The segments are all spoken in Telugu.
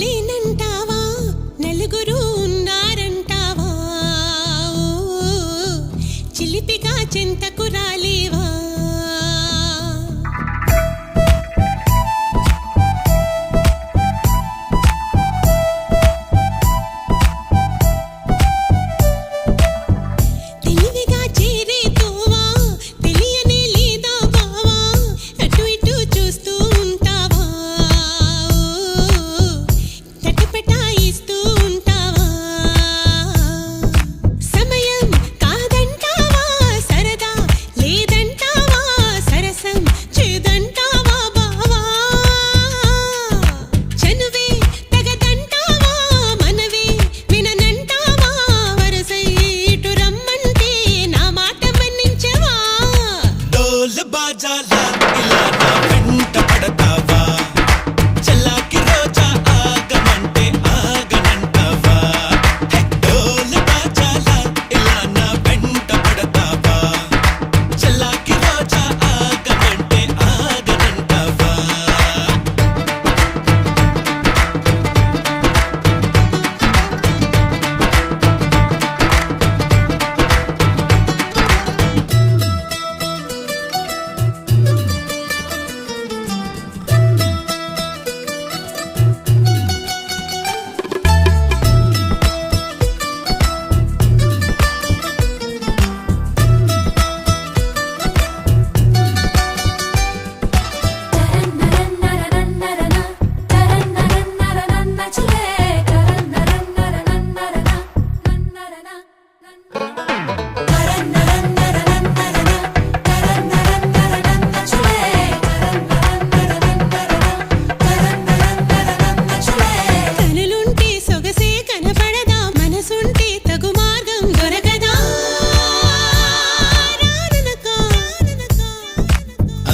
కలుసుకోలేనంటావా నలుగురు ఉన్నారంటావా చిలిపిగా చెంతకు రాలేవా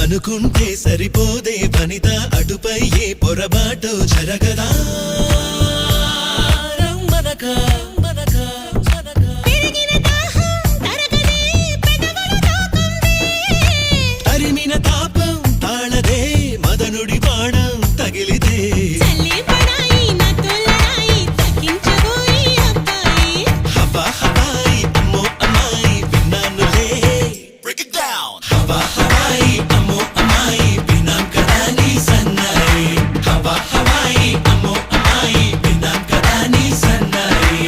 అనుకుంటే సరిపోదే వనిత అటుపై ఏ పొరబాటు జరగదా రమ్మనకా తరిమిన తాపం తాళదే మదనుడి బాణం తగిలితే హవా హవాయి అమ్మో అమ్మాయి విన్నానులే బ్రేక్ ఇట్ డౌన్ హవా హవాయి అమ్మో అమ్మాయి విన్నాం కదా నీ సన్నాయి హవా హవాయి అమ్మో అమ్మాయి విన్నాం కదా నీ సన్నాయి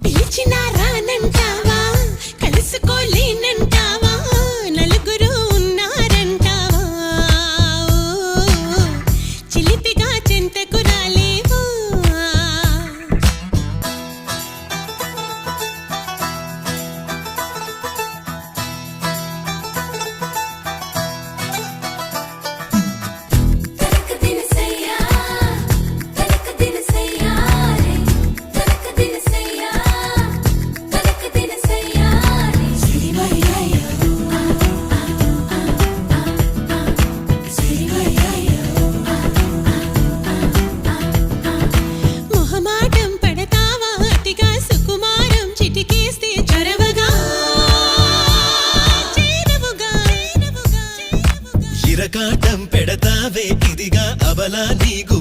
పిలిచినా రానంటావా కలుసుకోలేనంటావా నలుగురు ఉన్నారంటావా చిలిపిగా చెంతకు రాలేవా మొహమాటం పడతావా అతిగా సుకుమారం చిటికేస్తే చొరవగా ఇరకాటం పెడతావే ఇదిగా అవలా నీకు